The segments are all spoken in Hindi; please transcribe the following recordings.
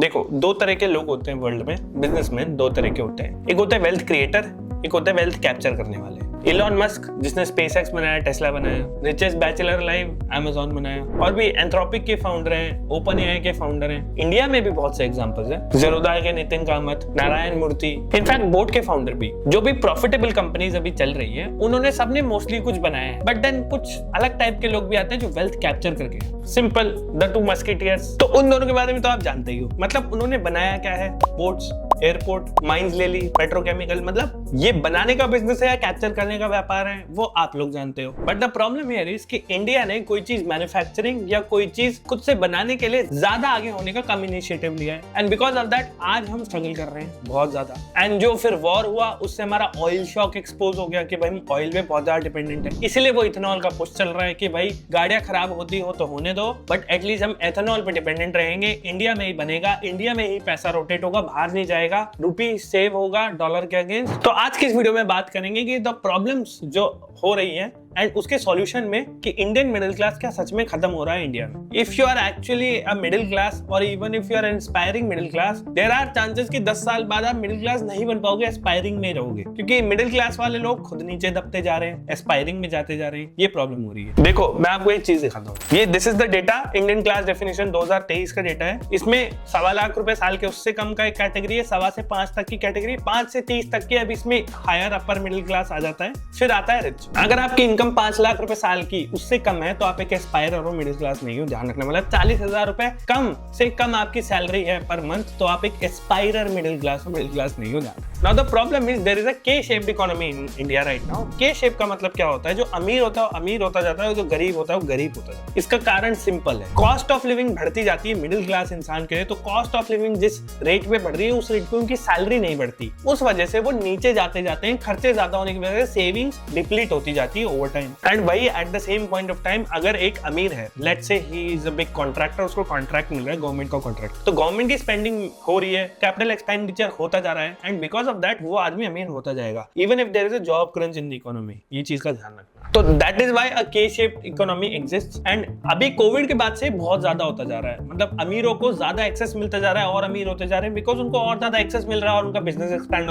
देखो, दो तरह के लोग होते हैं वर्ल्ड में, बिजनेसमैन दो तरह के होते हैं। एक होता है वेल्थ क्रिएटर, एक होता है वेल्थ कैप्चर करने वाले। इलॉन मस्क जिसने स्पेसएक्स बनाया, टेस्ला बनाया, रिचेस्ट बैचलर अलाइव अमेज़न बनाया, और भी एंथ्रोपिक के फाउंडर हैं, ओपन एआई के फाउंडर हैं। इंडिया में भी बहुत से एग्जांपल्स हैं, ज़ेरोधा के नितिन कामत, नारायण मूर्ति, इनफैक्ट बोट के फाउंडर भी। जो भी प्रॉफिटेबल कंपनीज अभी चल रही है, उन्होंने सबने मोस्टली कुछ बनाया है, बट देन कुछ अलग टाइप के लोग भी आते हैं जो वेल्थ कैप्चर करके। Simple, the two musketeers. तो उन दोनों के बारे में तो आप जानते ही हो। मतलब उन्होंने बनाया क्या है? बोट्स, एयरपोर्ट, माइंस ले ली, पेट्रोकेमिकल। मतलब ये बनाने का बिजनेस है या कैप्चर करने का व्यापार है, वो आप लोग जानते हो। But the problem here is कि इंडिया ने कोई चीज मैन्युफैक्चरिंग या कोई चीज खुद से बनाने के लिए ज्यादा आगे होने का कम इनिशिएटिव लिया है, एंड बिकॉज ऑफ दैट आज हम स्ट्रगल कर रहे हैं बहुत ज्यादा। एंड जो फिर वॉर हुआ, उससे हमारा ऑयल शॉक एक्सपोज हो गया कि भाई हम ऑयल पे बहुत ज्यादा डिपेंडेंट है। इसीलिए वो इथेनॉल का पुश चल रहा है कि भाई गाड़ियां खराब होती हो तो होने दो, बट एटलीस्ट हम एथेनॉल पे डिपेंडेंट रहेंगे। इंडिया में ही बनेगा, इंडिया में ही पैसा रोटेट होगा, बाहर नहीं जाएगा, रुपी सेव होगा डॉलर के अगेंस्ट। तो आज की इस वीडियो में बात करेंगे कि द प्रॉब्लम्स जो हो रही है एंड उसके सॉल्यूशन में, कि इंडियन मिडिल क्लास क्या सच में खत्म हो रहा है इंडिया में। If you are actually a middle class और even if you are inspiring middle class, there are chances कि 10 साल बाद आप मिडिल क्लास नहीं बन पाओगे, एस्पायरिंग में रहोगे, क्योंकि मिडिल क्लास वाले लोग खुद नीचे दबते जा रहे हैं, एस्पायरिंग में जाते जा रहे हैं। ये प्रॉब्लम हो रही है। देखो, मैं आपको एक चीज दिखाता हूँ। ये this is the data, Indian class definition 2023 का डेटा है। इसमें 1.25 लाख रुपए साल के उससे कम का एक कैटेगरी है, 1.25 से 5 तक की कैटेगरी, 5 से 30 तक की। अब इसमें हायर अपर मिडिल क्लास आ जाता है, फिर आता है रिच। अगर आपकी इनकम 5 लाख रुपए साल की उससे कम है तो आप एक एस्पायर और मिडिल क्लास नहीं हो, ध्यान रखना। मतलब 40,000 रुपए कम से कम आपकी सैलरी है पर मंथ, तो आप एक एस्पायरर मिडिल क्लास हो, मिडिल क्लास नहीं हो। Now the problem is there is a K shaped economy in India right now. K shape का मतलब क्या होता है? जो अमीर होता है अमीर होता जाता है, जो गरीब होता है वो गरीब होता जाता है। इसका कारण सिंपल है, कॉस्ट ऑफ लिविंग बढ़ती जाती है मिडिल क्लास इंसान के लिए। तो कॉस्ट ऑफ लिविंग जिस रेट पे बढ़ रही है, उस रेट पे उनकी सैलरी नहीं बढ़ती। उस वजह से वो नीचे जाते जाते हैं, खर्चे ज्यादा होने की वजह से सेविंग्स डिप्लीट होती जाती है ओवर टाइम। एंड वही eight the same point of time, अगर एक अमीर है, let's say he is a big contractor, उसको कॉन्ट्रैक्ट मिल रहा है गवर्नमेंट का कॉन्ट्रैक्ट, तो गवर्नमेंट की स्पेंडिंग हो रही है, कैपिटल एक्सपेंडिचर होता जा रहा है, एंड बिकॉज ऑफ दैट वो आदमी अमीर होता जाएगा, even if there is a job crunch in the economy. ये चीज का ध्यान रखना। तो that is why a K shaped economy exists. And अभी कोविड के बाद से बहुत ज्यादा होता जा रहा है, मतलब अमीरों को ज्यादा एक्सेस मिलता जा रहा है और अमीर होते जा रहे हैं, बिकॉज उनको और ज्यादा एक्सेस मिल रहा है और उनका बिजनेस एक्सपैंड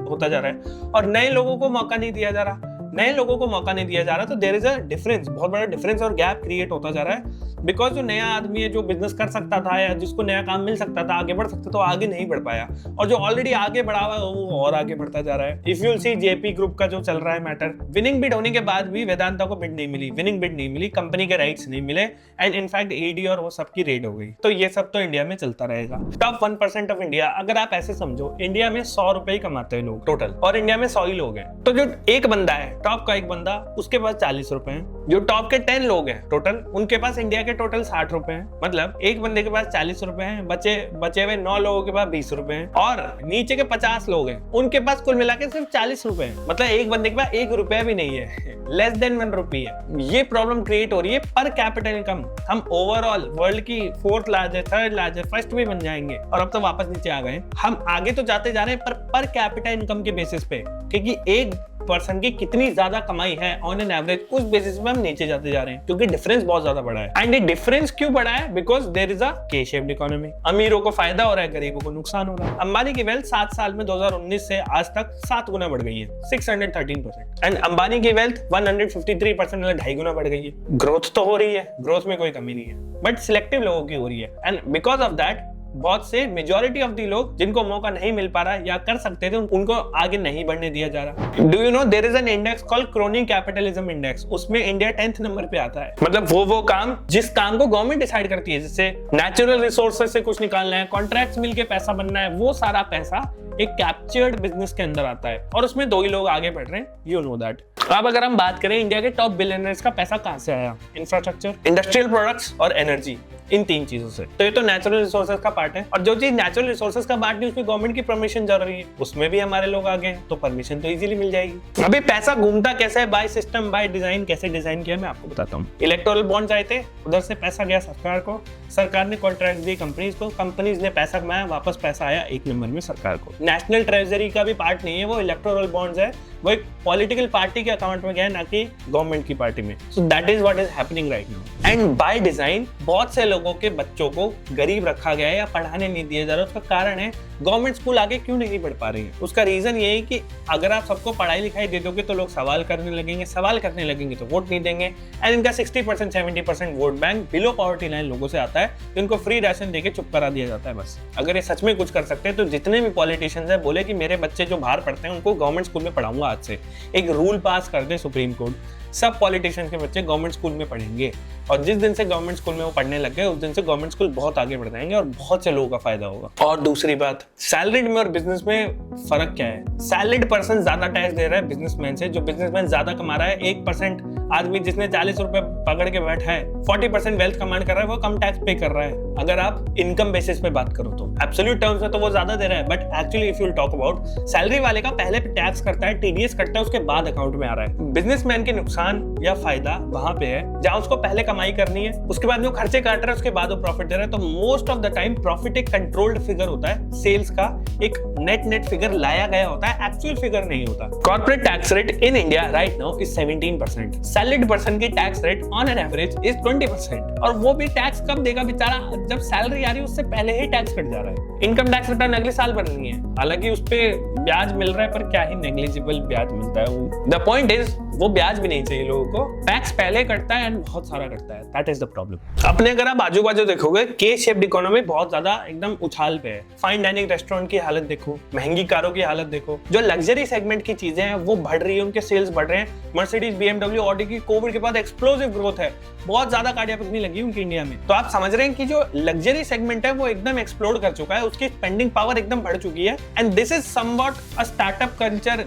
होता जा रहा है, और नए लोगों को मौका नहीं दिया जा रहा। नए लोगों को मौका नहीं दिया जा रहा, तो देयर इज अ डिफरेंस, बहुत बड़ा डिफरेंस और गैप क्रिएट होता जा रहा है। बिकॉज जो नया आदमी है, जो बिजनेस कर सकता था या जिसको नया काम मिल सकता था, आगे बढ़ सकता, तो आगे नहीं बढ़ पाया, और जो ऑलरेडी आगे बढ़ा हुआ है वो और आगे बढ़ता जा रहा है। If you will C JP group का जो चल रहा है मैटर, विनिंग बिड होने के बाद भी वेदांता को बिड नहीं मिली, विनिंग बिड नहीं मिली, कंपनी के राइट्स नहीं मिले, एंड इनफैक्ट ईडी और वो सबकी रेड हो गई। तो ये सब तो इंडिया में चलता रहेगा। टॉप 1% ऑफ इंडिया, अगर आप ऐसे समझो, इंडिया में 100 रुपए ही कमाते हैं लोग टोटल, और इंडिया में 100 ही लोग हैं। तो जो एक बंदा है, टॉप का एक बंदा, उसके पास 40 रुपए हैं। जो टॉप के 10 लोग हैं टोटल, उनके पास इंडिया के टोटल 60 रुपए हैं। मतलब एक बंदे के पास 40 रुपए हैं, बचे हुए 9 लोगों के पास 20 रुपए हैं, और नीचे के 50 लोग हैं, उनके पास कुल मिला के सिर्फ 40 रुपए हैं। मतलब एक बंदे के पास 1 रुपया भी नहीं है, लेस देन 1 रुपी है। ये प्रॉब्लम क्रिएट हो रही है पर कैपिटल इनकम। हम ओवरऑल वर्ल्ड की 4th largest, 3rd largest, first भी बन जाएंगे, और अब तो वापस नीचे आ गए। हम आगे तो जाते जा रहे हैं पर कैपिटल इनकम के बेसिस पे, क्योंकि एक पर्सन की कितनी ज्यादा कमाई है ऑन एन एवरेज, उस बेसिस पे हम नीचे जाते जा रहे हैं, क्योंकि डिफरेंस बहुत ज्यादा बड़ा है। एंड ये डिफरेंस क्यों बड़ा है? Because there is a K shaped economy. अमीरों को फायदा हो रहा है, गरीबों को नुकसान हो रहा है। अंबानी की वेल्थ 7 साल में 2019 से आज तक 7 गुना बढ़ गई है, 613%। एंड अंबानी की वेल्थ 153%, मतलब 2.5 गुना बढ़ गई है। ग्रोथ तो हो रही है, ग्रोथ में कोई कमी नहीं है, बट सिलेक्टिव लोगों की हो रही है। एंड बिकॉज ऑफ दैट बहुत से मेजॉरिटी ऑफ दी लोग जिनको मौका नहीं मिल पा रहा या कर सकते थे, उनको आगे नहीं बढ़ने दिया जा रहा। Do you know there is an index called crony capitalism index, उसमें इंडिया 10th नंबर पे आता है। मतलब वो काम जिस काम को गवर्नमेंट डिसाइड करती है, जैसे नेचुरल रिसोर्सेज से कुछ निकालना है, कॉन्ट्रैक्ट्स मिलके पैसा बनना है, वो सारा पैसा एक कैप्चर्ड बिजनेस के अंदर आता है, और उसमें 2 ही लोग आगे बढ़ रहे हैं, यू नो दैट। अब अगर हम बात करें इंडिया के टॉप बिलियनर्स का पैसा कहां से आया, इंफ्रास्ट्रक्चर, इंडस्ट्रियल प्रोडक्ट्स और एनर्जी, इन 3 चीजों से। तो ये तो नेचुरल रिसोर्सेज का पार्ट है, और जो चीज नेचुरल रिसोर्सेज का पार्ट नहीं, उसमें गवर्नमेंट की परमिशन जरूरी है, उसमें भी हमारे लोग आगे हैं, तो परमिशन तो इजीली मिल जाएगी। अभी पैसा घूमता कैसे है, बाय सिस्टम, बाय डिजाइन, कैसे डिजाइन किया मैं आपको बताता हूँ। इलेक्टोरल बॉन्ड्स आए थे, उधर से पैसा गया सरकार को, सरकार ने कॉन्ट्रैक्ट दिए कंपनीज को, कंपनीज ने पैसा कमाया, वापस पैसा आया 1 नंबर में सरकार को। नेशनल ट्रेजरी का भी पार्ट नहीं है वो, इलेक्टोरल बॉन्ड्स है, वो एक पॉलिटिकल पार्टी के अकाउंट में गया है, ना कि गवर्नमेंट की पार्टी में। So that is what is happening right now. And by design बहुत से लोगों के बच्चों को गरीब रखा गया है या पढ़ाने नहीं दिया जा रहा। उसका कारण है गवर्नमेंट स्कूल आगे क्यों नहीं बढ़ पा रही है। उसका रीजन ये है कि अगर आप सबको पढ़ाई लिखाई दे दोगे तो लोग सवाल करने लगेंगे, सवाल करने लगेंगे तो वोट नहीं देंगे। एंड इनका 60% 70% vote bank below poverty line लोगों से आता है, तो इनको फ्री राशन देके चुप करा दिया जाता है बस। अगर ये सच में कुछ कर सकते हैं तो जितने भी पॉलिटिशियंस हैं बोले कि मेरे बच्चे जो बाहर पढ़ते हैं उनको गवर्नमेंट स्कूल में पढ़ाऊंगा आज से, एक रूल पास कर दे सुप्रीम कोर्ट, सब पॉलिटिशियंस के बच्चे गवर्नमेंट स्कूल में पढ़ेंगे। और जिस दिन से गवर्नमेंट स्कूल में वो पढ़ने लग गए उस दिन से गवर्नमेंट स्कूल बहुत आगे बढ़ जाएंगे और बहुत से लोगों का फायदा होगा। और दूसरी बात, सैलरीड में और बिजनेस में फर्क क्या है? सैलरीड पर्सन ज्यादा टैक्स दे रहा है बिजनेसमैन से। जो बिजनेसमैन ज्यादा कमा रहा है, 1% आदमी जिसने 40 रुपए पकड़ के बैठा है 40% वेल्थ कमांड कर रहा है, वो कम टैक्स पे कर रहा है। अगर आप इनकम बेसिस पे बात करो तो एब्सोल्यूट टर्म्स में तो वो ज्यादा दे रहा है, but actually if you talk about salary वाले का पहले टैक्स करता है, टीडीएस कटता है, उसके बाद अकाउंट में आ रहा है। बिजनेसमैन के नुकसान या फायदा वहां पे है जहां उसको पहले कमाई करनी है, उसके बाद में वो खर्चे काट रहा है, उसके बाद वो प्रॉफिट दे रहा है। तो most of the time profit एक कंट्रोल्ड फिगर होता है, सेल्स का एक नेट फिगर लाया गया होता है, एक्चुअल फिगर नहीं होता। Corporate tax rate in India right now is 17%। Salaried person की tax rate on an average is 20%। और वो भी टैक्स कब देगा बेचारा? जब सैलरी आ रही है उससे पहले ही टैक्स कट जा रहा है। इनकम टैक्स रिटर्न अगले साल भरनी है, हालांकि उस पे ब्याज मिल रहा है, पर क्या ही नेग्लिजिबल ब्याज मिलता है। द पॉइंट इज वो ब्याज भी नहीं चाहिए लोगों को, टैक्स पहले कटता है एंड बहुत सारा कटता है। That is the problem. अपने अगर आप आजू बाजू देखोगे के शेप्ड इकोनॉमी बहुत ज्यादा एकदम उछाल पे है। फाइन डाइनिंग रेस्टोरेंट की हालत देखो, महंगी कारों की हालत देखो, जो लग्जरी सेगमेंट की चीजें हैं वो बढ़ रही है, उनके सेल्स बढ़ रहे हैं। मर्सिडीज, बीएमडब्ल्यू, ऑडी की कोविड के बाद एक्सप्लोसिव ग्रोथ है, बहुत ज्यादा गाड़ियां बिकने लगी उनकी इंडिया में। तो आप समझ रहे हैं कि जो लग्जरी सेगमेंट है वो एकदम एक्सप्लोड कर चुका है, उसकी स्पेंडिंग पावर एकदम बढ़ चुकी है। And this is somewhat a startup culture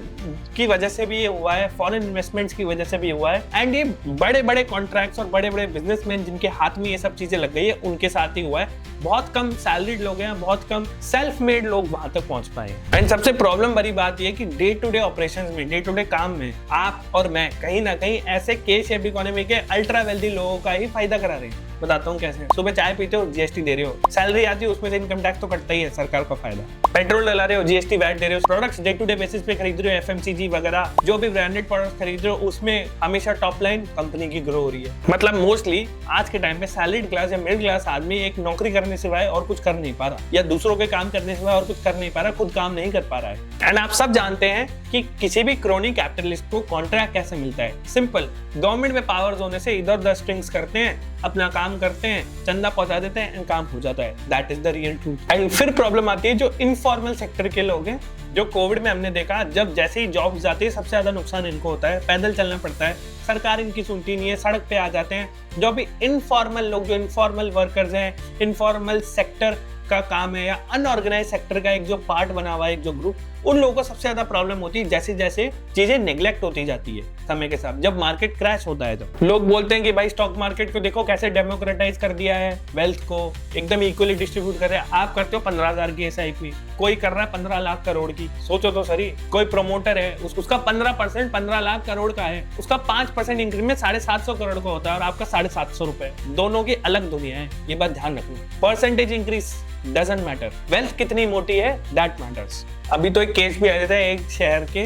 की वजह से भी ये हुआ है, फॉरेन इन्वेस्टमेंट्स की वजह से भी हुआ है। एंड ये बड़े बड़े कॉन्ट्रैक्ट्स और बड़े बड़े बिजनेसमैन जिनके हाथ में ये सब चीजें लग गई है उनके साथ ही हुआ है। बहुत कम सैलरीड लोग हैं, बहुत कम सेल्फ मेड लोग वहां तक पहुंच पाए। एंड सबसे प्रॉब्लम बड़ी बात ये कि डे टू डे ऑपरेशंस में, डे टू डे काम में आप और मैं कहीं ना कहीं ऐसे के शेप्ड इकोनॉमी के अल्ट्रा वेल्दी लोगों का ही फायदा करा रहे हैं। बताता हूँ कैसे। सुबह चाय पीते हो, जीएसटी दे रहे हो, सैलरी आती है उसमें से इनकम टैक्स तो कटता ही है, सरकार का फायदा। पेट्रोल डला रहे हो, जीएसटी वैट दे रहे हो, products day to day basis पे खरीद रहे हो, एफएमसीजी वगैरह जो भी ब्रांडेड प्रोडक्ट्स खरीद रहे हो, उसमें हमेशा टॉप लाइन कंपनी की ग्रो हो रही है। मतलब मोस्टली आज के टाइम पे सैलरीड क्लास या मिडिल क्लास आदमी एक नौकरी करने सिवाय और कुछ कर नहीं पा रहा, या दूसरों के काम करने सिवाय और कुछ कर नहीं पा रहा, खुद काम नहीं कर पा रहा है। एंड आप सब जानते हैं कि किसी भी क्रोनी कैपिटलिस्ट को कॉन्ट्रैक्ट कैसे मिलता है। सिंपल, गवर्नमेंट में पावर्स होने से इधर उधर स्ट्रिंग्स करते हैं, अपना काम करते हैं, चंदा पहुंचा देते हैं, काम हो जाता है। That is the real truth. And फिर प्रॉब्लम आती है जो इनफॉर्मल सेक्टर के लोग हैं, जो कोविड में हमने देखा जब जैसे ही जॉब जाती है सबसे ज्यादा नुकसान इनको होता है, पैदल चलना पड़ता है, सरकार इनकी सुनती नहीं है, सड़क पे आ जाते हैं। जो भी इनफॉर्मल लोग, जो इनफॉर्मल वर्कर्स हैं, इनफॉर्मल सेक्टर का काम है या अनऑर्गेनाइज सेक्टर का एक जो पार्ट बना हुआ है, एक जो ग्रुप, उन लोगों को सबसे ज्यादा प्रॉब्लम होती है जैसे जैसे चीजें नेग्लेक्ट होती जाती है समय के साथ। जब मार्केट क्रैश होता है तो लोग बोलते हैं कि भाई स्टॉक मार्केट को देखो कैसे डेमोक्रेटाइज कर दिया है, वेल्थ को एकदम इक्वली डिस्ट्रीब्यूट कर रहे हैं। आप करते हो 15,000 की SIP, कोई कर रहा है 15 लाख करोड़ की। सोचो तो सही, कोई प्रमोटर है उसका 15% 15 लाख करोड़ का है, उसका 5% इंक्रीमेंट 750 करोड़ का होता है और आपका 750 रुपए। दोनों की अलग दुनिया है, ये बात ध्यान रखना। Percentage increase doesn't matter, wealth कितनी मोटी है दैट मैटर्स। अभी तो एक केस भी आया था, एक शहर के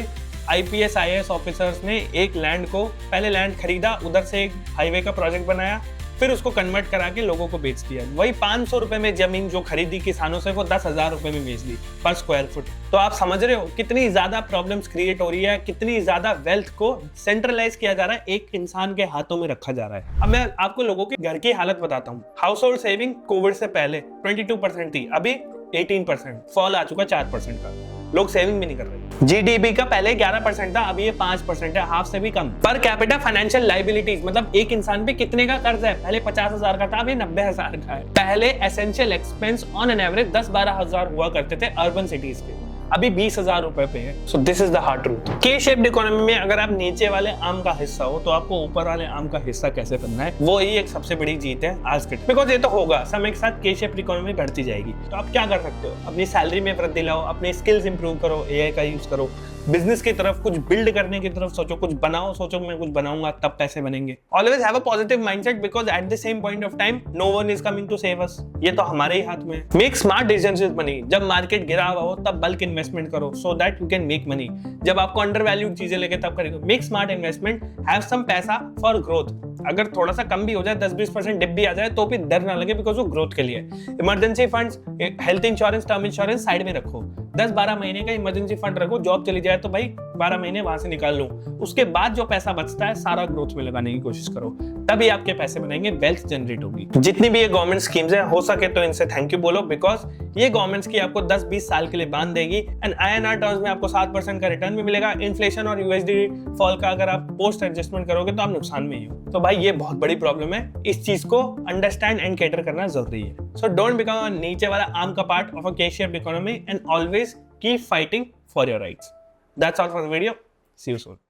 IPS IAS ऑफिसर्स ने एक लैंड को, पहले लैंड खरीदा, उधर से एक हाईवे का प्रोजेक्ट बनाया, फिर उसको कन्वर्ट करा के लोगों को बेच दिया। वही 500 रुपए में जमीन जो खरीदी किसानों से वो 10,000 रुपए में बेच दी पर स्क्वायर फुट। तो आप समझ रहे हो कितनी ज्यादा प्रॉब्लम्स क्रिएट हो रही है, कितनी ज्यादा वेल्थ को सेंट्रलाइज किया जा रहा है, एक इंसान के हाथों में रखा जा रहा है। अब मैं आपको लोगों के घर की हालत बताता हूँ। हाउस होल्ड सेविंग कोविड से पहले 22% थी, अभी 18%, फॉल आ चुका 4% का। लोग सेविंग भी नहीं कर रहे। GDP का पहले 11% था, अभी ये 5% है, हाफ से भी कम। पर कैपिटा फाइनेंशियल लाइबिलिटीज, मतलब एक इंसान पे कितने का कर्ज है? पहले 50,000 का था, अभी 90,000 का है। पहले essential expense on an average 10-12 हजार हुआ करते थे अर्बन सिटीज के, अभी 20,000 रुपए पे है। So this is the hard truth. के शेप्ड इकोनॉमी में अगर आप नीचे वाले आम का हिस्सा हो तो आपको ऊपर वाले आम का हिस्सा कैसे बनना है, वो ही एक सबसे बड़ी जीत है आज के। बिकॉज ये तो होगा, समय के साथ के शेप्ड इकोनॉमी बढ़ती जाएगी। तो आप क्या कर सकते हो? अपनी सैलरी में वृद्धि लाओ, अपने स्किल्स इंप्रूव करो, AI का यूज करो, बिजनेस की तरफ, कुछ बिल्ड करने की तरफ सोचो, कुछ बनाओ, सोचो मैं कुछ बनाऊंगा तब पैसे बनेंगे। Always have a positive mindset because at the same point of time no one is coming to save us. ये तो हमारे ही हाथ में है। Make smart decisions with money. जब मार्केट गिरा हुआ हो तब बल्क इन्वेस्टमेंट करो so that you can make money. जब आपको अंडर वैल्यूड चीजें लेके तब करेंगे। Make smart investment, have some पैसा फॉर ग्रोथ। अगर थोड़ा सा कम भी हो जाए, 10-20% डिप भी आ जाए तो भी डर ना लगे बिकॉज वो ग्रोथ के लिए। Emergency funds, health insurance, term insurance side में रखो। 10-12 महीने का इमरजेंसी फंड रखो, जॉब चली जाए तो भाई 12 महीने वहां से निकाल लूं। उसके बाद जो पैसा बचता है सारा ग्रोथ में लगाने की कोशिश करो, तभी आपके पैसे बनेंगे, वेल्थ जनरेट होगी। जितनी भी ये गवर्नमेंट स्कीम्स है, हो सके तो इनसे थैंक यू बोलो बिकॉज ये गवर्नमेंट्स की आपको 10-20 साल के लिए बांध देगी एंड INR टर्म्स में आपको 7% का रिटर्न भी मिलेगा। इन्फ्लेशन और USD फॉल का अगर आप पोस्ट एडजस्टमेंट करोगे तो आप नुकसान में ही हो। तो भाई ये बहुत बड़ी प्रॉब्लम है, इस चीज को अंडरस्टैंड एंड कैटर करना जरूरी है। सो डोंट बिकम नीचे वाला आम का part of a K-shaped economy and always keep fighting for your rights. That's all for the video. See you soon.